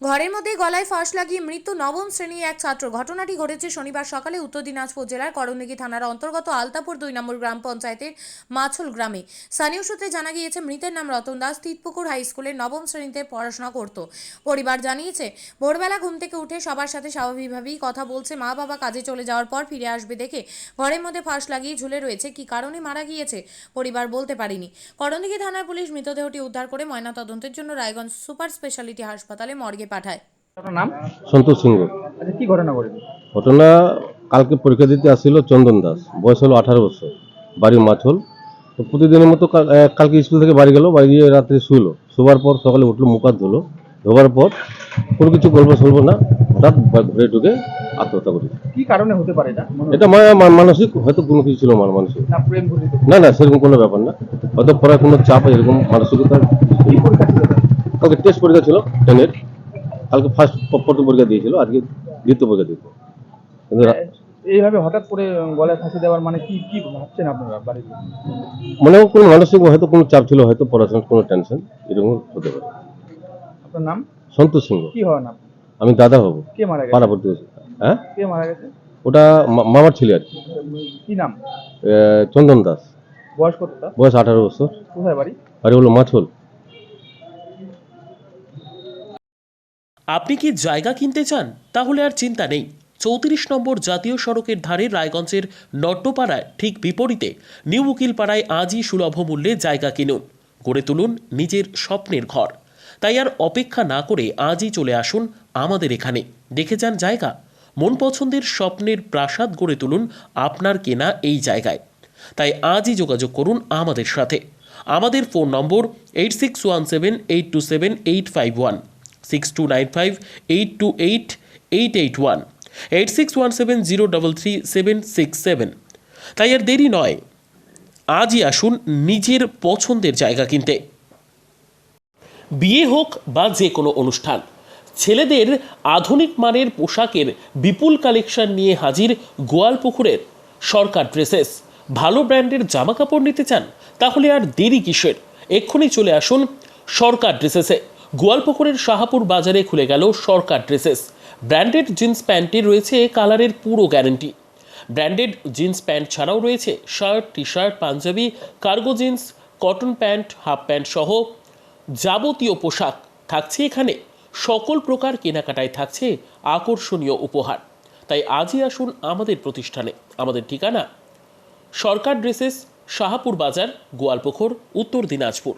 ঘরের মধ্যে গলায় ফাঁস লাগিয়ে মৃত্যু নবম শ্রেণীর এক ছাত্র। ঘটনাটি ঘটেছে শনিবার সকালে উত্তর দিনাজপুর জেলার করণদিঘি থানার অন্তর্গত আলতাপুর 2 নম্বর গ্রাম পঞ্চায়েতের মাছল গ্রামে। স্থানীয় সূত্রে জানা গিয়েছে মৃতের নাম রতন দাস, তিতপুকুর হাই স্কুলের নবম শ্রেণীতে পড়াশোনা করত। পরিবার জানিয়েছে ভোরবেলা ঘুম থেকে উঠে সবার সাথে স্বাভাবিকভাবেই কথা বলছে। মা বাবা কাজে চলে যাওয়ার পর ফিরে আসবে দেখে ঘরের মধ্যে ফাঁস লাগিয়ে ঝুলে রয়েছে। কি কারণে মারা গিয়েছে পরিবার বলতে পারেনি। করণদিঘি থানার পুলিশ মৃতদেহটি উদ্ধার করে ময়নাতদন্তের জন্য রায়গঞ্জ সুপার স্পেশালিটি হাসপাতালে মর্গে পাঠায়। আপনার নাম? সন্তোষ সিংহ। আচ্ছা, কি ঘটনা ঘটেছে? ঘটনা, কালকে পরীক্ষা দিতে আসছিল চন্দন দাস, বয়স হলো 18 বছর, বাড়ি মাছল। তো প্রতিদিনের মতো কালকে স্কুল থেকে বাড়ি গেল, বাড়ি গিয়ে রাত্রে শুইলো। শোবার পর সকালে উঠলো, মুখ হাত ধুলো, ধোবার পর কোনো কিছু গল্প সলবো না, হঠাৎ ঘরে ঢুকে আত্মহত্যা করেছে। কি কারণে হতে পারে এটা? এটা মানসিক হয়তো কোনো কিছু ছিল, মানসিক না প্রেম ঘটিত? না, না সেরকম কোনো ব্যাপার না, হয়তো পড়ার কোনো চাপ, এরকম মানসিকতা। কি পরীক্ষা ছিল তার? কালকে টেস্ট পরীক্ষা ছিল 10-এর, কালকে ফার্স্ট প্রথম পরীক্ষা দিয়েছিল, আজকে দ্বিতীয় পরীক্ষা দিত। কিন্তু এইভাবে হঠাৎ করে গলায় ফাঁসি দেওয়ার মানে কি কি ভাবছেন আপনারা বাড়িতে? মনে হয় কোনো মানসিক হয়তো কোনো চাপ ছিল, হয়তো পড়াশোনার কোনো টেনশন, এরকম হতে পারে। আপনার নাম? সন্তোষ সিংহ। কি হয় না? আমি দাদা হব। কে মারা গেছে? পাড়া প্রতিবেশী। হ্যাঁ, কে মারা গেছে? ওটা মামার ছেলে আর কি। কি নাম? চন্দন দাস। বয়স কত তার? বয়স 18 বছর। কোথায় বাড়ি? বাড়ি হলো মাছল। আপনি কি জায়গা কিনতে চান? তাহলে আর চিন্তা নেই। 34 নম্বর জাতীয় সড়কের ধারে রায়গঞ্জের নট্টপাড়ায় ঠিক বিপরীতে নিউ উকিলপাড়ায় আজই সুলভ মূল্যে জায়গা কিনুন, গড়ে তুলুন নিজের স্বপ্নের ঘর। তাই আর অপেক্ষা না করে আজই চলে আসুন আমাদের এখানে, দেখে যান জায়গা। মন পছন্দের স্বপ্নের প্রাসাদ গড়ে তুলুন আপনার কেনা এই জায়গায়। তাই আজই যোগাযোগ করুন আমাদের সাথে। আমাদের ফোন নম্বর 8617827851, 6295828881, 8617033767। তাই আর দেরি নয়, আজই আসুন নিজের পছন্দের জায়গা কিনতে। বিয়ে হোক বা যে কোনো অনুষ্ঠান, ছেলেদের আধুনিক মানের পোশাকের বিপুল কালেকশন নিয়ে হাজির গোয়ালপুকুরের সরকার ড্রেসেস। ভালো ব্র্যান্ডের জামা কাপড় নিতে চান? তাহলে আর দেরি কিসের? এক্ষুনি চলে আসুন সরকার ড্রেসেসে। গোয়ালপুকুরের শাহাপুর বাজারে খুলে গেল সরকার ড্রেসেস। ব্র্যান্ডেড জিন্স প্যান্টে রয়েছে কালারের পুরো গ্যারেন্টি। ব্র্যান্ডেড জিন্স প্যান্ট ছাড়াও রয়েছে shirt, T shirt, panjabi, cargo jeans, cotton pant, half pant সহ যাবতীয় পোশাক থাকছে এখানে। সকল প্রকার কেনাকাটায় থাকছে আকর্ষণীয় উপহার। তাই আজই আসুন আমাদের প্রতিষ্ঠানে। আমাদের ঠিকানা সরকার ড্রেসেস, শাহাপুর বাজার, গোয়ালপুকুর, উত্তর দিনাজপুর।